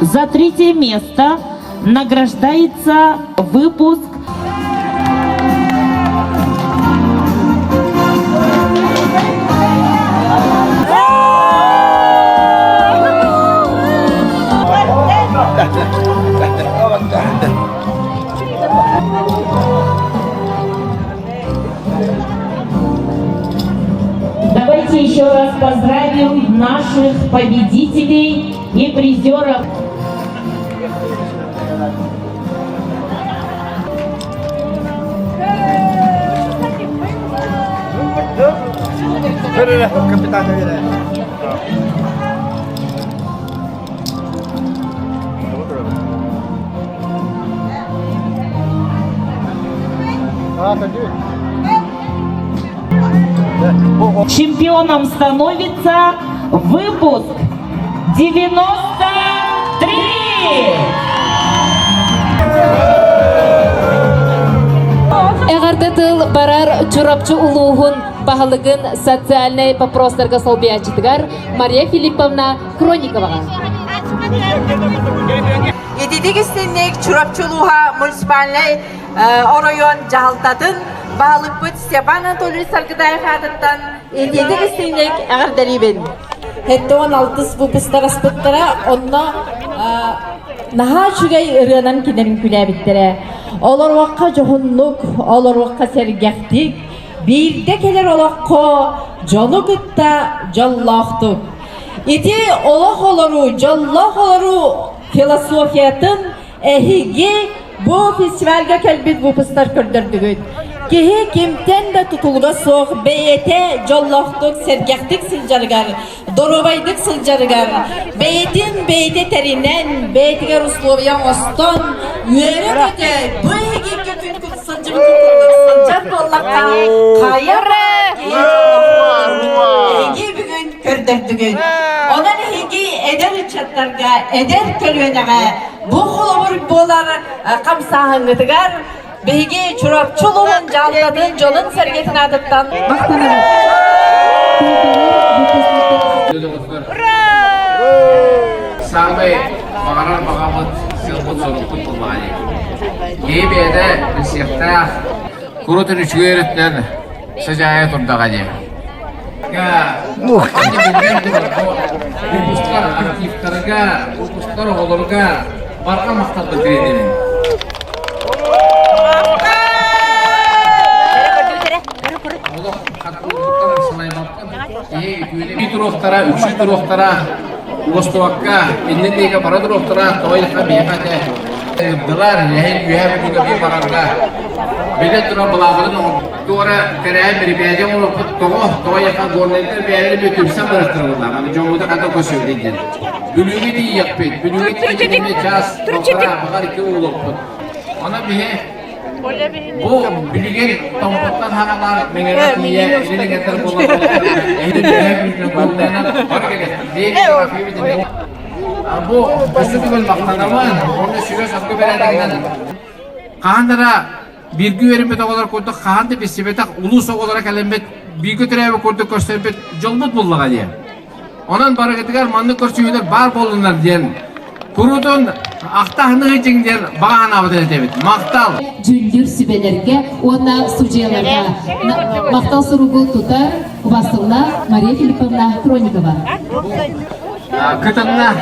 За 3-е место награждается выпуск Давайте еще раз поздравим наших победителей и призеров. Чемпионом становится выпуск 93. Эгардытыл барар чурапчы улуғын бағылығын социальный вопростарға солбиячыдығар Мария Филипповна Хрониковаға. Едидік істеннек чурапчы улуға муниципальный орайон жағылтатын бағылық бұд Степан Анатолий Саргыдай қадыттан едидік істеннек әғардарибен. Хетті 16 выпустар аспыттара, онна наға жүгей ұрынан кенерін күләбіттірі. Олар ваққа жоғынлық, олар ваққа сәргәқтік, бірде келер олаққа жоны күтті жаллақтық. Еті олақ олару, жаллақ олару философиятын әхіге bu festivalga kelbit vupuslar kördürdügüt. Kihi kimten de tutulga soğuk beyete jolloqtuk sergaqtik sıljargar, dorobaydık sıljargar, beyetin beyete terinen, beyetiga rusloviyan oston, üyere köte, bu hegi kötün sılcım tutuluk, sıljar dollaqqa, kayarra, hegi bugün kördürdügüt. Ondan hegi eder çatlarga, eder kölüvenaga, bu xolomur bolar kamsahıngıtıgar, Beygi çurapçuluğun jaltadın jolun sergetin adıttan maqtanır. Sampai makanan makamat silput soruput pemali. Gebede siapa kurutun üçüyeritlen sejaya turdagannya. Ya, hanya bukan upustar aktif terga, upustar holorga, marka maktab berdiri. Bir duruqtara, üçüncü duruqtara, Vostokka, indindeki para duruqtara, toylıqqa beyqate, dılar, lehil yühem buga bir bararga. Bile dura bulağının doğru tereye bir beyeceğim olup, toylıqqa gorneler beyleri bir tüpsen bıraktırırlar. Hani çoğuda kadar koşuyor deyince. Bülüğü de iyi yapıydı, bülüğü de iyi çaz, doktora, bakar iki olup. Ona bir bu bilgiler tompaktan hamalar mengenat niye ini getar bola ini dia bolana hareket dia grafi bitin bu festival maktanaman onu şöyle sabı beradigan kahandara bir güverim bet olarak koyduk kahanda bir sibetak ulus olarak elembet bir götürebe koyduk gösterbet jolbut bullaga diye onun baraketigar manlı körçüyler bar bolunlar diyen kurudun Ahtahını içinden bağına avdet edebit. Maktal. Jündür sübelerge, ona sucuyalarga maktal surugu tutar, basıllar Maria Filipovna Kronikova. Kıtınna,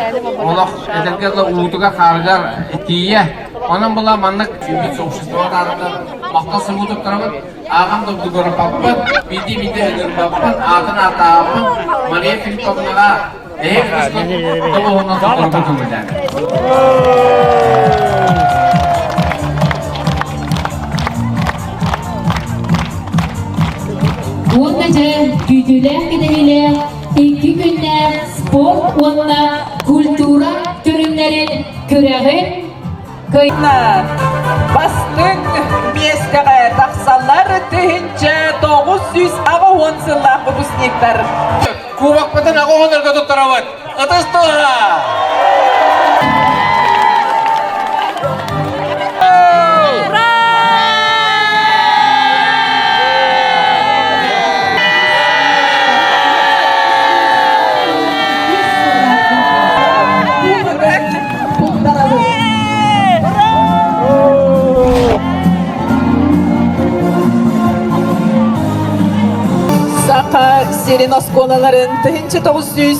olaq edelgele ulutuga kargar etiye. Onun bula manlık çünkü soğuştuğa kargar maktal surugu tuttarabın. Ağam da görüp papın, bidi ödür papın, ağın atağın Maria Filipovna'ga eğer kızgın doğuğundan sonra bakılmayacak. Ondaca güdüler gidebilir, 2 günler spor, onunla kultura türümlerin küreğin Bastın miyestere taksallar tehince 900 ağın sıllah bu nektar. Kubak batan aku honor ke dokter awat. Atas toha. Serin oskolaların tığınçı 900,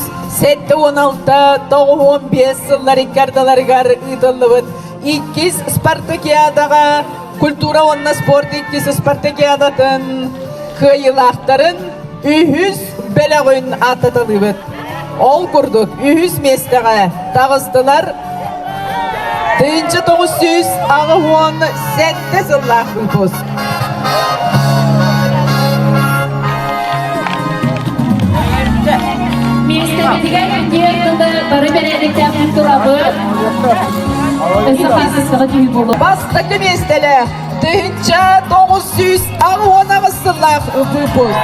7-16, 9-15 yıllar ikardalargar ıdıllıvıt. 2 Spartakiadaga, kultura onna sport 2 Spartakiadatın kıyılakların 300 belegün atatılıvıt. Ol kurduk 300 mestege tağızdılar. Tığınçı 900, ağı 17 yıllar ıpız. Ministerial yılda barı beredikten turabı ısıkasızlığı gibi buldu. Bastaki mestele tığınca 900 ağı 17 yıllar ıpız.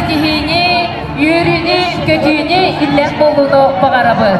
ситихини, юрини, көтүни иллен болуну багарабы.